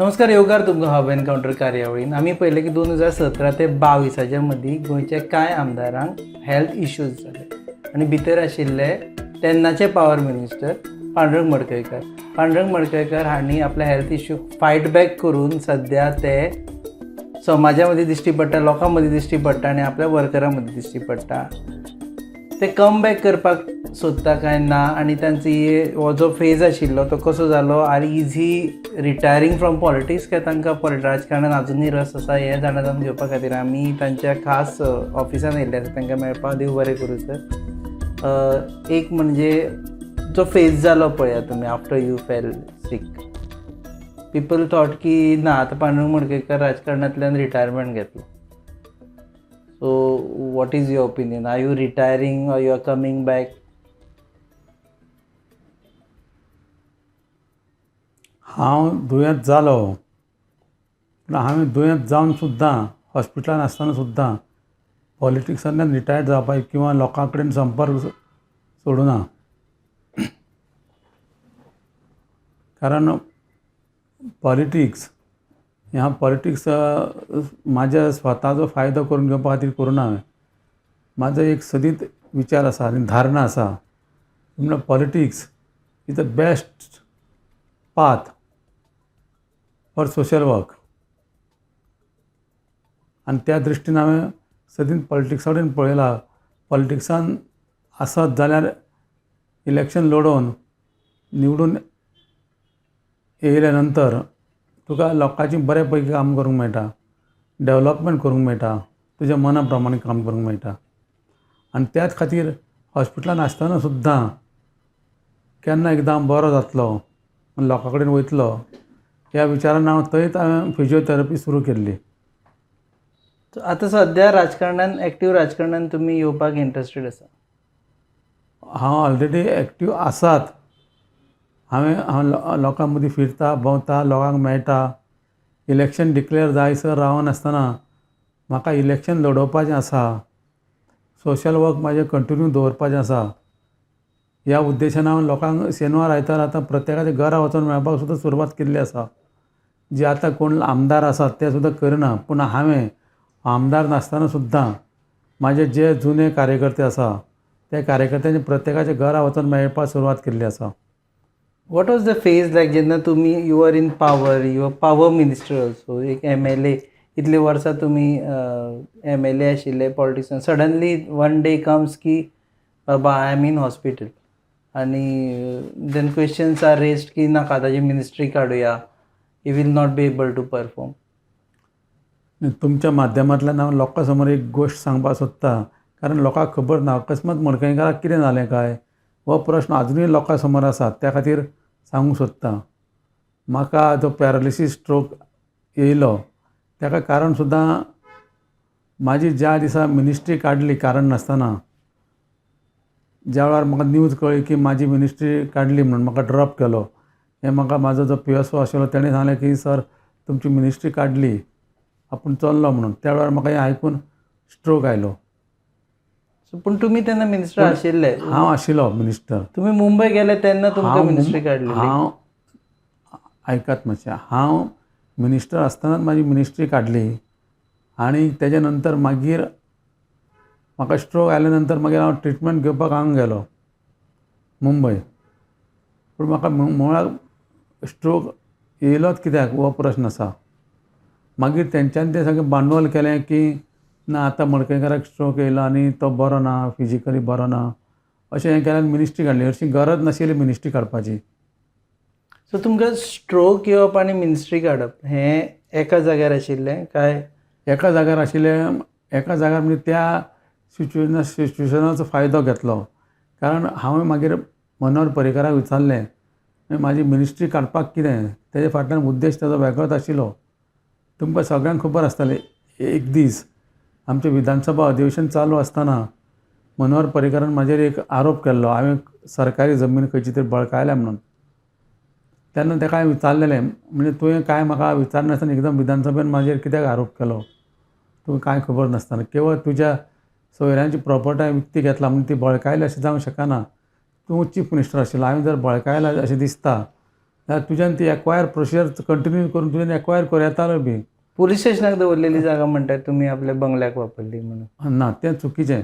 नमस्कार येवकार तुमकां हांव एनकावंटर कार्यावळीन आमी पळयलें की 2017 ते 22 मदीं गोंयच्या कांय आमदारांक हेल्थ इश्यूज जाले आनी भितर आशिल्ले तेन्नाचे पावर मिनिस्टर पांडुरंग मडकयकर हांणी आपल्या हेल्थ इश्यूक फायट बॅक करून सद्या ते समाजा मदीं दिश्टी पडटा, लोकां मदीं दिश्टी पडटा आनी आपल्या वर्करां मदीं दिश्टी पडटा. ते कम बॅक करपाक सोदता काय ना आनी तांची हो जो फेज आशिल्लो तो कसो जालो आर is he retiring from politics काय तांकां राजकारणान आजुनूय रस आसा हें जाणा जावन घेवपा खातीर आमी तांच्या खास ऑफिसान येयल्ले आसा तांकां मेळपाक देव बरें करूं सर. एक म्हणजे जो फेज जालो पळयात तुमी after you fail sick people thought की ना आतां पांडुरंग मडकयकर राजकारणांतल्यान रिटायरमेंट घेतलो. So what is your opinion? Are you retiring or you are coming back? हांव दुयेंत जालो पूण हांवें दुयेंत जावन सुद्दां हॉस्पिटलान आसतना सुद्दां पॉलिटिक्सांतल्यान रिटायर्ड जावपाक किंवा लोकां कडेन संपर्क सोडूना. कारण पॉलिटिक्स ह्या पॉलिटिक्स म्हाज्या स्वताचो फायदो करून घेवपा खातीर करुना हांवें. म्हाजो एक सदीत विचार आसा आनी धारणा आसा म्हणल्यार politics is the best path for social work आनी त्या दृश्टीन हांवें सदीत पॉलिटिक्सा कडेन पळयलां. पॉलिटिक्सान आसत जाल्यार इलेक्शन लडोवन निवडून येयल्या नंतर तुका लोकांची बरे पैकी काम करूंक मेळटा, डेवलॉपमेंट करूंक मेळटा, तुज्या मना प्रमाणे काम करूंक मेळटा. आनी त्याच खातीर हॉस्पिटलान आसतना सुद्दां केन्ना एकदां बरो जातलो आनी लोकां कडेन वयतलो ह्या विचारान हांवें फिजिओथेरपी सुरू केल्ली. आतां सद्या राजकारणान एक्टीव राजकारणान तुमी येवपाक इंट्रस्टेड आसा? हांव ऑलरेडी एक्टीव आसात. हांव लोकां मदीं फिरता, भोंवता, लोकांक मेळटा. इलेक्शन डिक्लेअर जायसर रावनासतना म्हाका इलेक्शन लडोवपाचें आसा. सोशल वर्क म्हाजें कंटिन्यू दवरपाचें आसा. ह्या उद्देशान हांव लोकांक शेनवार आयतार आतां प्रत्येकाच्या घरा वचून मेळपाक सुद्दां सुरवात केल्ली आसा. जे आतां कोण आमदार आसात ते सुद्दां करना पूण हांवें आमदार नासतना सुद्दां म्हाजे जे जुने कार्यकर्ते आसा ते कार्यकर्त्यांच्या प्रत्येकाच्या घरा वचून मेळपाक सुरवात केल्ली आसा. What was the phase like जेन्ना तुमी you are in power, you are power minister also, एक MLA इतले वर्सां तुमी MLA आशिल्ले पॉलिटिक्सान, सडनली वन डे कम्स की बाबा आय एम इन हॉस्पिटल आनी देन क्वेश्चन्स आर रेस्ड की नाका ताजी मिनिस्ट्री काडुया, you will not be able to perform. तुमच्या माध्यमांतल्यान हांव लोकां समोर एक गोश्ट सांगपाक सोदतां कारण लोकांक खबर ना अकस्मात मडकयकाराक कितें जालें काय हो प्रश्न अजुनूय लोकां समोर आसा. त्या खातीर सांगूंक सोदतां. म्हाका जो पॅरालिसीस स्ट्रोक येयलो ताका कारण सुद्दां म्हाजी ज्या दिसा मिनिस्ट्री काडली कारण नासतना, ज्या वेळार म्हाका न्यूज कळ्ळी की म्हाजी मिनिस्ट्री काडली म्हणून म्हाका ड्रॉप केलो. हें म्हाका म्हाजो जो PSO आशिल्लो ताणें सांगलें की सर तुमची मिनिस्ट्री काडली आपूण चल्लो म्हणून. त्या वेळार म्हाका हें आयकून स्ट्रोक आयलो. पूण तुमी तेन्ना मिनिस्टर आशिल्ले? हांव आशिल्लो मिनिस्टर. तुमी मुंबय गेले तेन्ना तुमकां मिनिस्ट्री काडली? हांव आयकात मातशें. हांव मिनिस्टर आसतनाच म्हाजी मिनिस्ट्री काडली आनी तेज्या नंतर मागीर म्हाका स्ट्रोक आयल्या नंतर मागीर हांव ट्रिटमेंट घेवपाक हांगा गेलो मुंबय. पूण म्हाका मुळार स्ट्रोक येयलोच कित्याक हो प्रश्न आसा. मागीर तेंच्यांनी तें सगळें भांडवल केलें की ना आतां मडकयकाराक स्ट्रोक येयलो आनी तो बरो ना, फिजिकली बरो ना, अशें हें केल्यार मिनिस्ट्री काडली. हरशी गरज नाशिल्ली मिनिस्ट्री काडपाची. सो तुमकां स्ट्रोक येवप आनी मिनिस्ट्री काडप हें एका जाग्यार आशिल्लें काय? एका जाग्यार आशिल्लें. एका जाग्यार म्हणजे त्या सिच्युएशनाचो फायदो घेतलो. कारण हांवें मागीर मनोहर पर्रीकाराक विचारलें म्हाजी मिनिस्ट्री काडपाक कितें, तेजे फाटल्यान उद्देश ताजो वेगळोच आशिल्लो. तुमकां सगळ्यांक खबर आसतलें एक दीस आमचें विधानसभा अधिवेशन चालू आसतना मनोहर पर्रीकारान म्हाजेर एक आरोप केल्लो हांवें सरकारी जमीन खंयची तरी बळकायल्या म्हणून. तेन्ना ताका हांवें विचारलेलें म्हणजे तुवें कांय म्हाका विचारनासतना एकदम विधानसभेन म्हाजेर कित्याक आरोप केलो, तुका कांय खबर नासतना. केवळ तुज्या सोयऱ्यांची प्रॉपर्टी विकती घेतला म्हणून ती बळकायली अशें जावंक शकना. तूं चीफ मिनिस्टर आशिल्लो, हांवें जर बळकायला अशें दिसता जाल्यार तुज्यान ती एक्वायर प्रोसिजर कंटिन्यू करून तुज्यान एक्वायर कर येतालो बी. पुलीस स्टेशनाक दवरलेली जागा म्हणटात तुमी आपल्या बंगल्याक वापरली म्हणून. ना तें चुकीचें.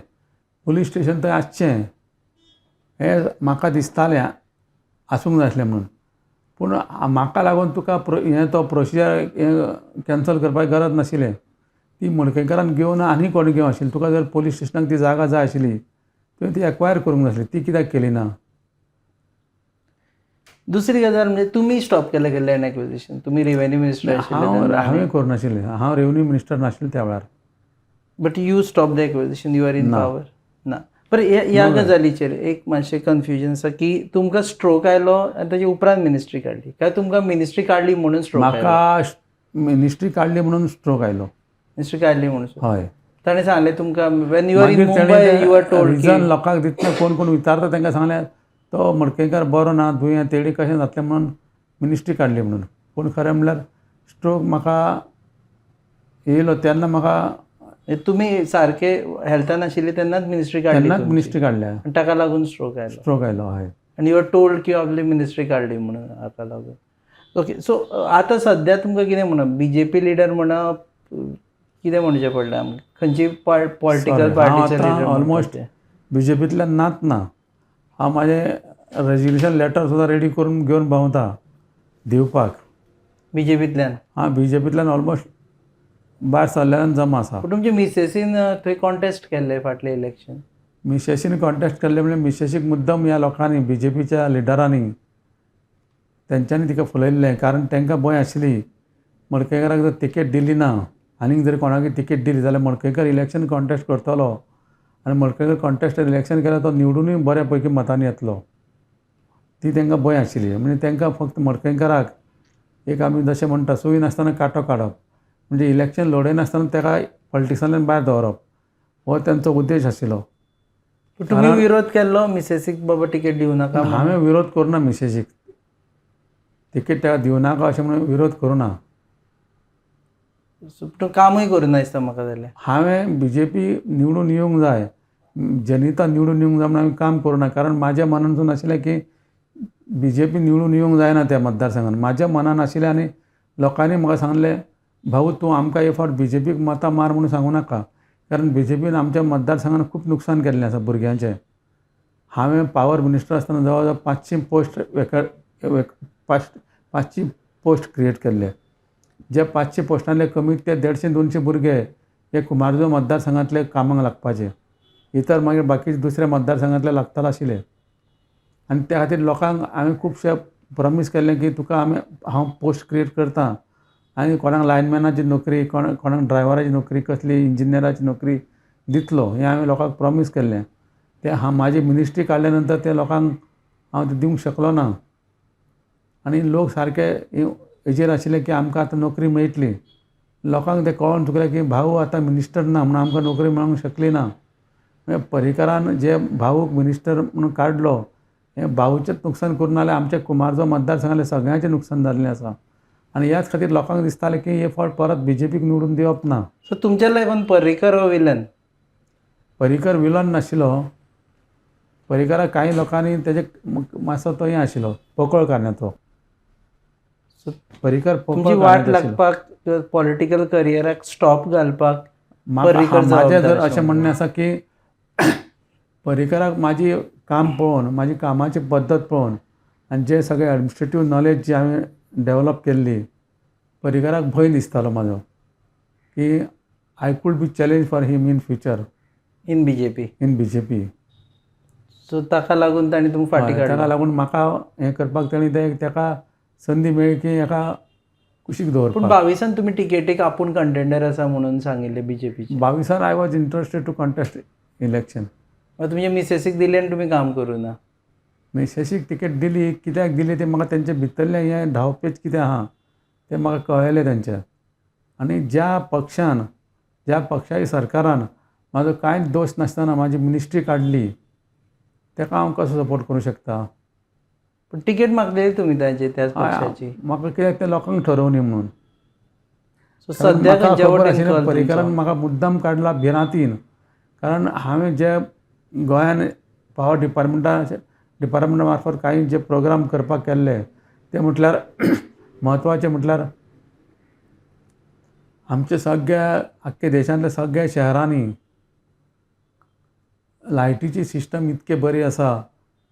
पुलीस स्टेशन थंय आसचें हें म्हाका दिसतालें आसूंक जाय आसलें म्हणून. पूण म्हाका लागून तुका हें तो प्रोसिजर कॅन्सल करपाची गरज नाशिल्लें. ती मडकयकारान घेवन आनी कोणें घेवं आशिल्ली. तुका जर पुलीस स्टेशनाक ती जागा जाय आशिल्ली तुवें ती एक्वायर करूंक जाय आसली. ती कित्याक केली ना? दुसरी गजाल म्हणजे तुमी स्टॉप केलें की लँड एक्विजिशन. तुमी रेव्हेन्यू मिनिस्टर आशिल्ले हांवें करूं हांव रेव्हेन्यू मिनिस्टर नाशिल्लो त्या वेळार. But you stop the acquisition. You are in power ना. बरं ह्या गजालीचेर एक मातशें कन्फ्युजन आसा की तुमकां स्ट्रोक आयलो आनी ताचे उपरांत मिनिस्ट्री काडली काय तुमकां मिनिस्ट्री काडली म्हणून स्ट्रोक आयलो? म्हाका मिनिस्ट्री काडली म्हणून स्ट्रोक आयलो. मिनिस्ट्री काडली म्हणून. हय. ताणें सांगलें तुमकां when you are in Mumbai you are told reason लोकांक दितना कोण कोण विचारता तांकां सांगलें तो मडकयकार बरो ना दुयें तेडी कशें जातलें म्हणून मिनिस्ट्री काडली म्हणून. पूण खरें म्हणल्यार स्ट्रोक म्हाका येयलो तेन्ना म्हाका तुमी सारके हेल्थान आशिल्ले तेन्नाच मिनिस्ट्री काडली. तेन्नाच मिनिस्ट्री काडल्या. आनी ताका लागून स्ट्रोक आयलो. हय. आनी यू आर टोल्ड की आपली मिनिस्ट्री काडली म्हणून हाका लागून. ओके. सो आतां सद्या तुमकां कितें म्हणप BJP लिडर म्हणप कितें म्हणचें पडलें आमकां? खंयची पॉलिटिकल पार्टीचे लिडर? ऑलमोस्ट BJPंतल्यान नात ना. हांव म्हाजें रेजिग्नेशन लेटर सुद्दां रेडी करून घेवन भोंवता दिवपाक. BJPंतल्यान? हां BJPंतल्यान ऑलमोस्ट भायर सरल्यान जमा आसा. पूण तुमचे मिसेसीन थंय कॉन्टेस्ट केल्लें फाटलें इलेक्शन? मिसेसीन कॉन्टेस्ट केल्लें म्हणजे मिसेसीक मुद्दम ह्या लोकांनी BJPच्या लिडरांनी तेंच्यांनी तिका फुलयल्लें. कारण तांकां भंय आशिल्ली मडकयकाराक जर तिकेट दिली ना आनीक जर कोणाकय तिकेट दिली जाल्यार मडकयकार इलेक्शन कॉन्टेस्ट करतलो आनी मडकयकार कॉन्टेस्ट इलेक्शन केल्यार तो निवडूनय बऱ्या पैकी मतांनी येतलो. ती तांकां भंय आशिल्ली. म्हणजे तांकां फक्त मडकयकाराक एक आमी जशें म्हणटा सुय नासतना कांटो काडप म्हणजे इलेक्शन लडयनासतना ताका पॉलिटिक्सांतल्यान भायर दवरप हो तांचो उद्देश आशिल्लो. तुमी विरोध केल्लो मिसेसीक बाबा तिकेट दिवं नाका? हांवें विरोध करूना मिसेसीक तिकेट ताका दिवं नाका अशें म्हणून विरोध करूना. तूं कामूय करूना दिसता म्हाका जाल्यार. हांवें BJP निवडून येवंक जाय जनता निवडून येवंक जाय म्हणून हांवें काम करूना. कारण म्हाज्या मनानसून आशिल्लें की BJP निवडून येवंक जायना त्या मतदारसंघान. म्हाज्या मनान आशिल्लें आनी लोकांनी म्हाका सांगलें भाऊ तूं आमकां हे फावट BJPक मतां मार म्हणून सांगूं नाका. कारण BJPन आमच्या मतदारसंघान खूब नुकसान केल्लें आसा भुरग्यांचें. हांवें पावर मिनिस्टर आसतना जवळ जवळ 500 पोस्ट क्रिएट केल्ले. जे 500 पोस्टांतले कमीत ते 150-200 भुरगे हे कुमारजुंव मतदारसंघांतले कामाक लागपाचे. इतर मागीर बाकीचे दुसऱ्या मतदारसंघांतले लागताले आशिल्ले. आनी त्या खातीर लोकांक हांवें खुबशे प्रॉमीस केल्लें की तुका हांव पोस्ट क्रिएट करतां आनी कोणाक लायनमॅनाची नोकरी कोणाक ड्रायव्हराची नोकरी कसली इंजिनियराची नोकरी दितलो हें हांवें लोकांक प्रॉमीस केल्लें. तें म्हाजी मिनिस्ट्री काडल्या नंतर ते लोकांक हांव तें दिवंक शकलो ना. आनी लोक सारके हेजेर आशिल्ले की आमकां आतां नोकरी मेळटली. लोकांक तें कळोन चुकलें की भाऊ आतां मिनिस्टर ना म्हणून आमकां नोकरी मेळोंक शकली ना. पर्रीकारान जे भाऊक मिनिस्टर म्हणून काडलो हें भाऊचेंच नुकसान करून नाल्यार आमच्या कुमारजुंव मतदारसंघातल्या सगळ्यांचें नुकसान जाल्लें आसा. आनी ह्याच खातीर लोकांक दिसतालें की हे फावट परत BJPक निवडून दिवप ना. सो तुमच्या लायफान पर्रीकर हो विलन? पर्रीकर विलन नाशिल्लो. पर्रीकाराक कांय लोकांनी तेजे मातसो तो हें आशिल्लो पोकळ करण्याचो. पर्रीकर तुमची वाट लागपाक पॉलिटिकल करियराक स्टॉप घालपाक म्हाजें जर अशें म्हणणें आसा की पर्रीकाराक म्हाजी काम पळोवन म्हाजी कामाची पद्दत पळोवन आनी जे सगळें एडमिनिस्ट्रेटीव नॉलेज जी हांवें डेवलप केल्ली पर्रीकाराक भंय दिसतालो म्हाजो की I could be challenge for him in future in BJP. So ताका लागून ताणें तुमकां फाटीं काडलो. ताका लागून म्हाका हें करपाक ताणें ताका संदी मेळ्ळी की हाका कुशीक दवरपाक. पूण 22 तुमी टिकेटीक आपूण कंटेंडर आसा म्हणून सांगिल्लें BJPचें. 22 I was interested to contest election. तुमच्या मिसेसीक दिली आनी तुमी काम करूं ना? मिसेसीक तिकेट दिली कित्याक दिली तें म्हाका तेंचे भितरलें हें धांवपेच कितें आहा तें म्हाका कळयलें तेंच्या. आनी ज्या पक्षाच्या सरकारान म्हाजो कांयच दोश नासतना म्हाजी मिनिस्ट्री काडली ताका हांव कसो सपोर्ट करूं शकता? पूण टिकेट मागलेली तुमी त्याच पक्षाची. म्हाका कित्याक तें लोकांक ठरोवनी म्हणून. सो सद्या पर्रीकारान म्हाका मुद्दाम काडला भिरांतीन. कारण हांवें जे गोंयान पावर डिपार्टमेंटा मार्फत कांय जे प्रोग्राम करपाक केल्ले ते म्हटल्यार म्हत्वाचें म्हटल्यार आमच्या सगळ्या आख्ख्या देशांतल्या सगळ्या शहरांनी लायटीची सिस्टम इतके बरी आसा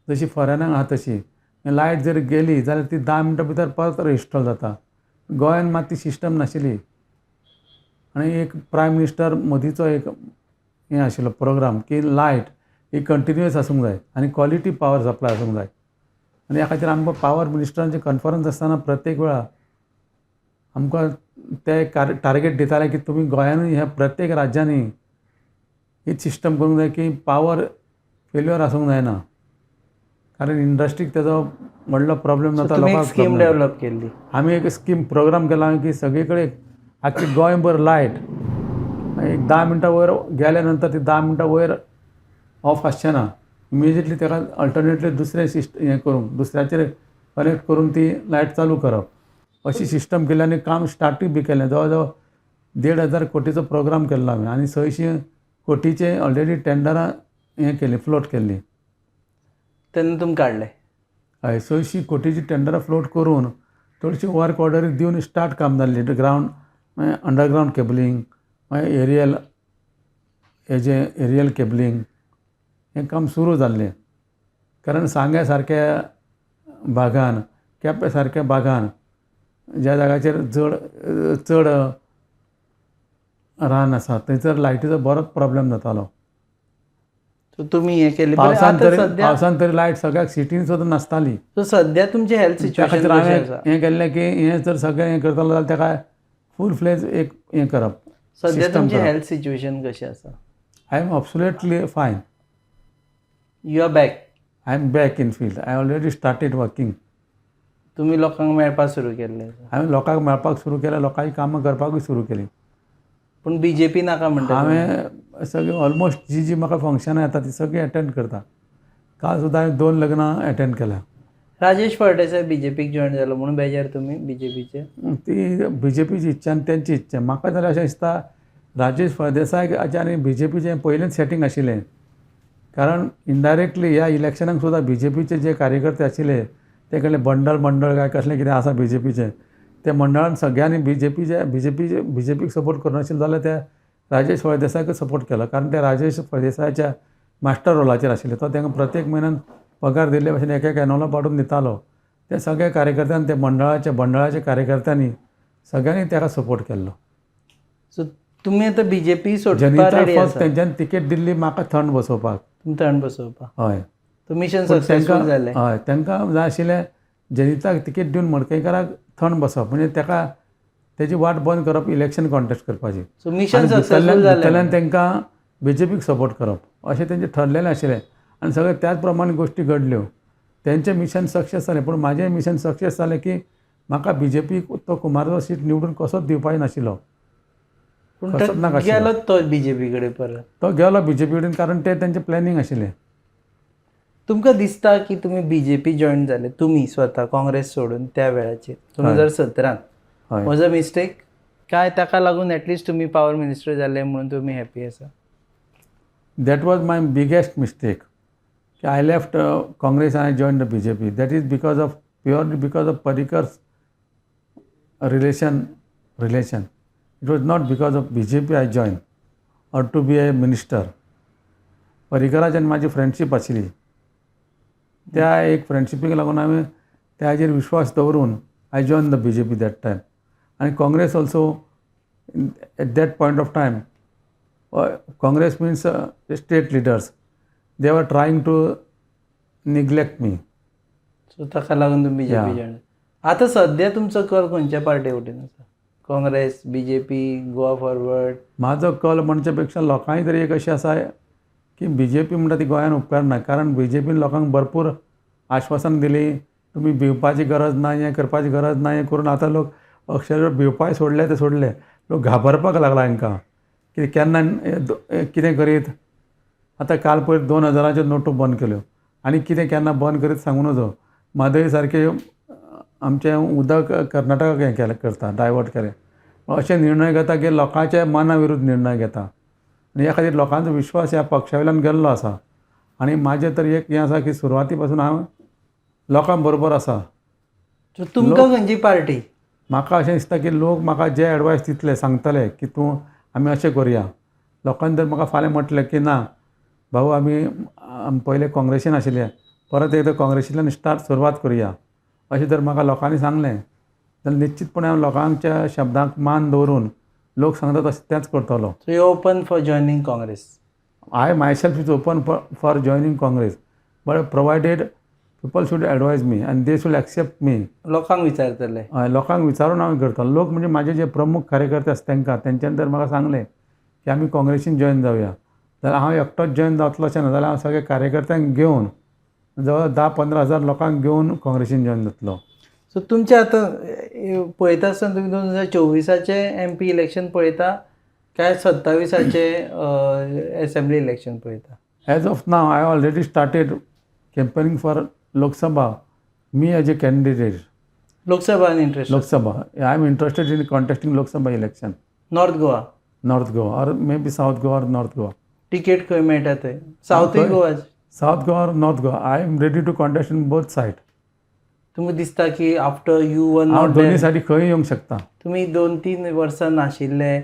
जशी फॉरेनाक आहा तशी. लायट जर गेली जाल्यार ती 10 मिनटां भितर परत रिस्टोर जाता. गोंयांत मात ती सिस्टम नाशिल्ली. आनी एक प्रायम मिनिस्टर मोदीचो एक हें आशिल्लो प्रोग्राम की लायट ही कंटिन्युअस आसूंक जाय आनी क्वॉलिटी पावर सप्लाय आसूंक जाय. आनी ह्या खातीर आमकां पावर मिनिस्टरांची कॉन्फरन्स आसतना प्रत्येक वेळा आमकां ते टार्गेट दिताले की तुमी गोंयानूय ह्या प्रत्येक राज्यांनी हीच सिस्टम करूंक जाय की पावर फेल्युअर आसूंक जायना. कारण इंडस्ट्रीक तेजो व्हडलो प्रॉब्लेम जाता. तुम्ही एक लोकांक स्कीम डेव्हलप केली. आमी एक स्कीम प्रोग्राम केला की सगळे कडेन आख्खी गोंयभर लायट एक 10 मिनटां वयर गेल्या नंतर ती 10 मिनटां वयर ऑफ आसचें ना. इमिजिएटली ताका अल्टरनेटली दुसरें हें करून दुसऱ्याचेर कनेक्ट करून ती लायट चालू करप अशी सिस्टम केली. आनी काम स्टार्टूय बी केलें. जवळ जवळ 1,500 कोटीचो प्रोग्राम केल्लो आमी आनी 600 कोटीचे ऑलरेडी टेंडरां हें केली फ्लोट केल्ली. तेन्ना तुमी काडले. हय 600 कोटीची टेंडरां फ्लोट करून चडशी वर्क ऑर्डरी दिवन स्टार्ट काम जाल्ली. ग्रावंड मागीर अंडरग्रावंड केबलींग मागीर एरियल केबलींग हें काम सुरू जाल्लें. कारण सांग्या सारक्या भागान केपें सारक्या भागान ज्या जाग्याचेर चड रान आसा थंयसर लायटीचो बरोच प्रॉब्लेम जातालो. सो तुमी हें केलें. पावसान तरी लायट सगळ्याक सिटीन सुद्दां नासताली. सो सद्या तुमचें हेल्थ त्या सिच्युएशन खातीर हांवें हें केल्लें की हें जर सगळें हें करतलो जाल्यार ताका फूल फ्लेज एक हें करप. सद्या तुमचें हेल्थ सिच्युएशन कशें आसा? I am absolutely fine. You are back. I am back in field. I already started working. तुमी लोकांक मेळपाक सुरू केल्लें. हांवें लोकांक मेळपाक सुरू केलें. लोकांची कामां करपाकूय सुरू केलीं. पूण BJP नाका म्हणटा. हांवें सगळीं ऑलमोस्ट जी म्हाका फंक्शनां येता ती सगळीं अटेंड करता. काल सुद्दां हांवें 2 लग्नां अटेंड केल्या. राजेश फळदेसाय BJPक जॉयन जालो म्हणून बेजार तुमी BJPचे? ती BJPची इच्छा आनी तेंची इच्छा. म्हाका जाल्यार अशें दिसता राजेश फळदेसायाचे आनी BJPचें पयलेंच सेटींग आशिल्लें. कारण इनडायरेक्टली ह्या इलेक्शनाक सुद्दां BJPचे जे कार्यकर्ते आशिल्ले ते कडले मंडळ काय कसलें कितें आसा BJPचें त्या मंडळान सगळ्यांनी BJPक सपोर्ट करनाशिल्लो जाल्यार त्या राजेश फळदेसायक सपोर्ट केलो. कारण ते राजेश फळदेसायाच्या मास्टर रोलाचेर आशिल्ले. तो तांकां प्रत्येक म्हयन्यान पगार दिल्ले भशेन एक एनवलप पाडून दितालो. त्या सगळ्या कार्यकर्त्यांनी त्या मंडळाच्या कार्यकर्त्यांनी सगळ्यांनी ताका सपोर्ट केल्लो. सो तुमी आतां BJP सोडपाक जनिता रेडी फर्स्ट आसा? तेंच्यानी तिकेट दिल्ली म्हाका थंड बसोवपाक. तुमी थंड बसोवपाक. हय. तो मिशन सक्सेसफूल जालें. हय तांकां जाय आशिल्लें जनिताक तिकेट दिवन मडकयकाराक थंड बसप म्हणजे ताका तेजी वाट बंद करप इलेक्शन कॉन्टेस्ट करपाची. सो मिशन सक्सेसफूल जालें. भितरल्यान तांकां BJPक सपोर्ट करप अशें तेंचें ठरलेलें आशिल्लें. आनी सगळे त्याच प्रमाणे गोश्टी घडल्यो. तेंचें मिशन सक्सेस जालें. पूण म्हाजें मिशन सक्सेस जालें की म्हाका BJPक तो कुमारचो सीट निवडून कसोच दिवपाक नाशिल्लो. पूण गेलो तो BJP कडेन परत. तो गेलो BJP कडेन कारण ते तेंचें प्लॅनिंग आशिल्लें. तुमकां दिसता की तुमी BJP जॉयन जाले तुमी स्वता काँग्रेस सोडून त्या वेळाचेर 2017 वॉज अ मिस्टेक काय ताका लागून एटलिस्ट तुमी पावर मिनिस्टर जाले म्हणून तुमी हॅपी आसा? That was my biggest mistake. I left Congress and I joined the BJP. That is purely because of Parikar's relation. It was not because of BJP I joined or to be a minister. Parikaraची आनी म्हाजी friendship आशिल्ली. त्या एक फ्रेंडशिपीक लागून हांवें ताजेर विश्वास दवरून I joined the BJP that time. And Congress also at that point of time Congress means state leaders. They were trying to neglect me. So ताका लागून तुमी BJP जॉयन. आतां सद्या तुमचो कल खंयच्या पार्टी वटेन आसा? Congress, BJP, Goa forward? म्हाजो कल म्हणचे पेक्षा लोकांय तरी एक अशें आसा की BJP म्हणटा ती गोंयान उपकारना. कारण BJPन लोकांक भरपूर आश्वासन दिली. तुमी भिवपाची गरज ना, हें करपाची गरज ना, हें करून आतां लोक अक्षरशः भिवपाय सोडले ते सोडले. लोक घाबरपाक लागला हांकां की केन्ना कितें करीत. आतां काल पयर 2000च्यो नोटो बंद केल्यो आनी कितें केन्ना बंद करीत सांगूं नजो. म्हादय सारके आमचें उदक कर्नाटकाक हें केलें करता डायवर्ट केलें. अशे निर्णय घेता की लोकांच्या मना विरुद्ध निर्णय घेता. आनी ह्या खातीर लोकांचो विश्वास ह्या पक्षा वयल्यान गेल्लो आसा. आनी म्हाजें तर एक हें आसा की सुरवाती पासून हांव लोकां बरोबर आसा. सो तुमकां खंयची पार्टी? म्हाका अशें दिसता की लोक म्हाका जे एडवायस दितले सांगतले की तूं आमी अशें करुया. लोकांनी जर म्हाका फाल्यां म्हटलें की ना भाऊ आमी पयले काँग्रेसीन आशिल्ले परत एकदां काँग्रेसींतल्यान सुरवात करुया अशें जर म्हाका लोकांनी सांगलें जाल्यार निश्चितपणे हांव लोकांच्या शब्दांक मान दवरून लोक सांगता तशें तेंच करतलो. So you open for joining Congress? I myself is open for joining Congress, but provided people should advise me and they should accept me. लोकांक विचारतले? लोकांक विचारून हांव करतलो. लोक म्हणजे माझे जे प्रमुख कार्यकर्ते आसा तांकां तेंच्यांनी जर म्हाका सांगलें की आमी काँग्रेसीन जॉइन जावया जाल्यार हांव एकटोच जॉइन जातलो अशें ना, जाल्यार हांव सगळे कार्यकर्त्यांक घेवन जवळ 10-15 हजार लोकांक घेवन काँग्रेसीन जॉइन जातलो. सो तुमचे आतां पळयता आसतना तुमी 2024चे MP इलेक्शन पळयता काय 27चे असेंब्ली इलेक्शन पळयता? As of now, I already started campaigning for Lok Sabha, me as a candidate. लोकसभान interest? Lok Sabha. I am interested in contesting Lok Sabha election. North Goa? North Goa or maybe South Goa or North Goa. Ticket खंय मेळटा थंय? सावथूय Goa? South Goa or North Goa. I am ready to contest in both sides. तुमकां दिसता की after you one हांव दोन्ही सायडी खंय येवंक शकता. तुमी 2-3 वर्सां नाशिल्ले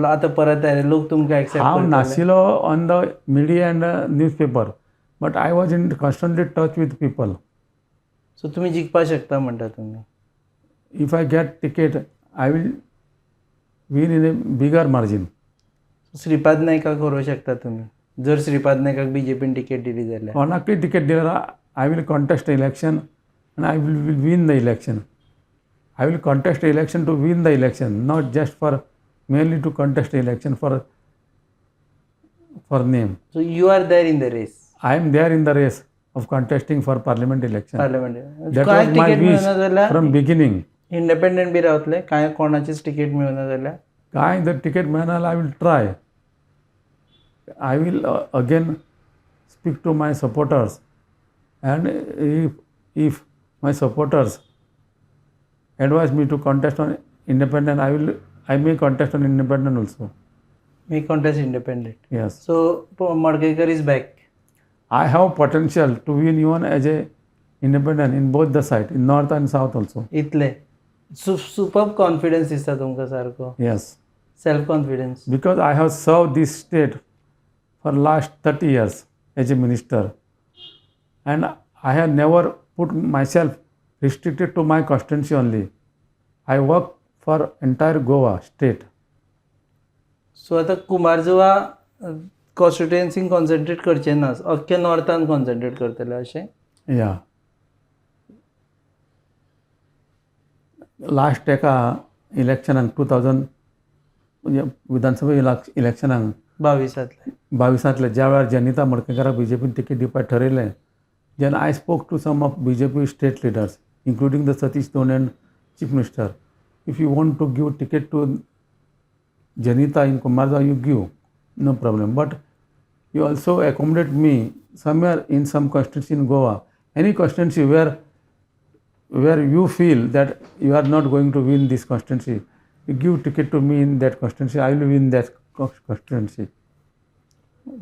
आतां परत आयले लोक तुमकां एक्सेप्ट हांव करतले? नाशिलो on the media and newspaper but I was in constantly touch with people. So तुमी जिखपाक शकता म्हणटा तुमी? If I get ticket I will win in a bigger margin. Shripad नायकाक व्हरोवंक शकता तुमी जर श्रीपाद नायकाक BJPन टिकेट दिली जाल्यार? कोणाकय टिकेट दिल्यार I will contest election and I will win the election. I will contest the election to win the election, not just for merely to contest the election for name. So you are there in the race? I am there in the race of contesting for parliament election. Parliament. That काय was my ticket wish मेळना जाल्यार from beginning. Independent बी रावतले काय कोणाचीच ticket मेळना जाल्यार? काय जर ticket मेळना I will try. I will again speak to my supporters and if my supporters advise me to contest on independent, I may contest on independent also. May contest independent? Yes. So Madgekar is back? I have potential to win even as a independent in both the side, in north and south also. इतले superb confidence दिसता तुमकां सारको? Yes. Self confidence? Because I have served this state for last 30 years as a minister and I have never put myself restricted to my constituency only. I work for entire Goa state. So आतां कुमारजुवा कॉन्स्टिट्युएन्सीन concentrate करचें ना, अख्ख्या नॉर्थान concentrate करतले अशें? Yeah. Last एका इलेक्शनाक 2000 म्हणजे विधानसभा इलेक्शनाक 22 ज्या वेळार जनिता मडकयकाराक BJPन तिकेट दिवपाक ठरयलें जेन्ना I spoke to some of BJP state leaders including the Satish Dhone and Chief Minister, if you want to give ticket to Janita in Kumarja, you give, no problem, but you also accommodate me somewhere in some constituency in Goa, any constituency where you feel that you are not going to win this constituency, you give ticket to me in that constituency, I will win that constituency.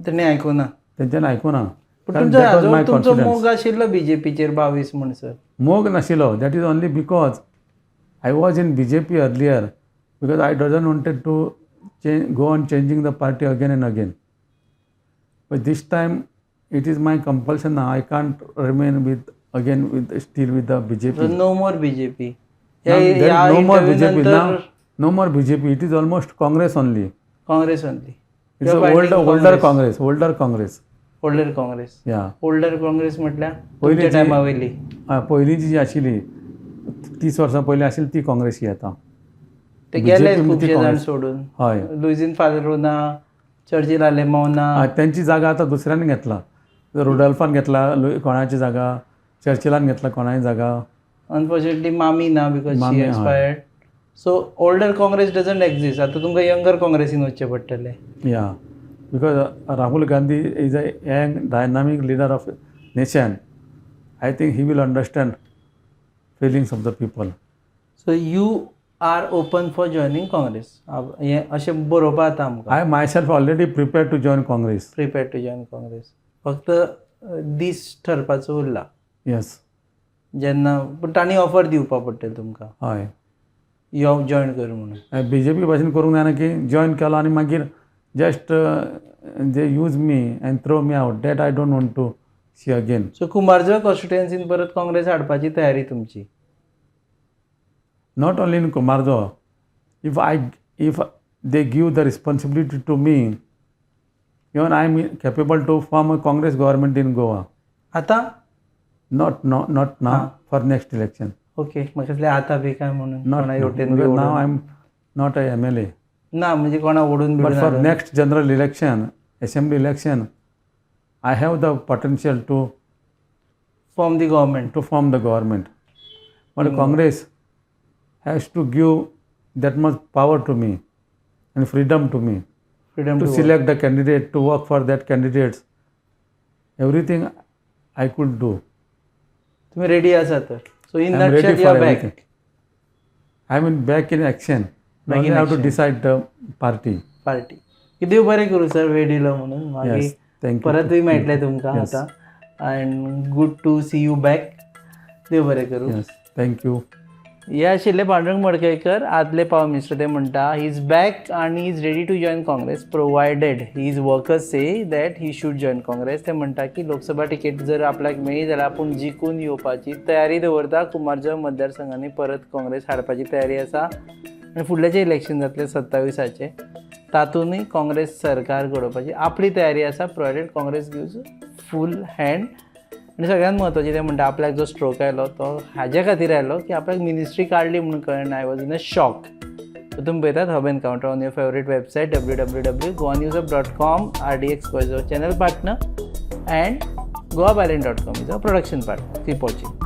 तेणे आयकुना? तेंच्यांनी आयकुना. तुमचो मोग आशिल्लो BJPचेर 22 म्हणसर? मोग नाशिल्लो. That is only because I was in BJP earlier because I doesn't wanted to go on changing the party again and again. But this time it is my compulsion now. I can't remain still with the BJP. So no more BJP? There is no more BJP now. No more BJP. It is almost Congress only. Congress only? It's older Congress. Older Congress. Older Congress? Yeah. Older Congress म्हटल्यार तुमच्या टायमा वयली? पयलींची जी आशिल्ली 30 वर्सां पयलीं आशिल्ली ती काँग्रेस ही आतां. ते गेले खुबशे जाण सोडून. हय. लुईझीन फालेरोना, चर्चिल आलेमावना. त्यांची जागा आतां दुसऱ्यान घेतला. रुडॉल्फान घेतला कोणाची जागा, चर्चिलान घेतला कोणाची जागा. अनफॉर्च्युनेटली मामी ना because she expired. So older Congress doesn't exist. आतां तुमकां यंगर काँग्रेसीन वचचें पडटलें. या because Rahul Gandhi is a young dynamic leader of nation. I think he will understand feelings of the people. So you are open for joining Congress? अशें बरोवपा जाता आमकां? I myself already prepared to join Congress. Prepared to join Congress. फक्त दीस ठरपाचो उरला. Yes. जेन्ना पूण तांणी offer दिवपा पडटली तुमकां हय यो जॉयन कर म्हणून. BJP भाशेन करूंक जायना की जॉयन केलो आनी मागीर just they use me and throw me out that I don't want to see again. So कुंभारजुव्यां कॉन्स्टिट्युएन्सीन परत काँग्रेस हाडपाची तयारी तुमची. Not only in Kumarjo, if they give the responsibility to me, even I am capable to form a Congress government in Goa. आता Not now, for next election. Okay म्हाका दिसलें आतां बी काय म्हणून Not कोणा now, वटेन बी because now ओडून. I am not a MLA. ना म्हणजे कोणा ओडून But for बिडून next general election, assembly election, I have the potential to form the government. form the government. But Congress has to give that much power to me and freedom to me. Freedom To to select the candidate, to work for that candidates, everything I could do. तुम्ही ready आसा तर. So in I am nutshell ready you for are back. everything. I am back in action. Back Now in I have to action. decide the party. Party. की देव बरें करूं sir वेळ दिलो म्हणून. मागीर Yes, thank you. परतूय मेळटलें तुमकां Yes. आतां and good to see you back. देव बरें करूं. Yes, thank you. हे आशिल्ले पांडुरंग मडकयकर आदले पावर मिनिस्टर. ते म्हणटा ही इज बॅक आनी he is ready to join Congress provided his workers say that he should join Congress. ते म्हणटा की लोकसभा तिकेट जर आपल्याक मेळ्ळी जाल्यार आपूण जिखून येवपाची तयारी दवरता. कुमारजुव्यां मतदारसंघांनी परत काँग्रेस हाडपाची तयारी आसा आनी फुडलें जें इलेक्शन जातलें 27 तातूंतय काँग्रेस सरकार घडोवपाची आपली तयारी आसा प्रोवायडेड काँग्रेस गिव्ज फूल हँड. आनी सगळ्यांत म्हत्वाचें तें म्हणटा आपल्याक जो स्ट्रोक आयलो तो हाजे खातीर आयलो की आपल्याक मिनिस्ट्री काडली म्हणून कळना. I was in a shock. So तुमी पळयतात hub encounter on your favourite website www.goanewsup.com. RDX was our channel partner and goabalance.com is our production partner. Keep watching.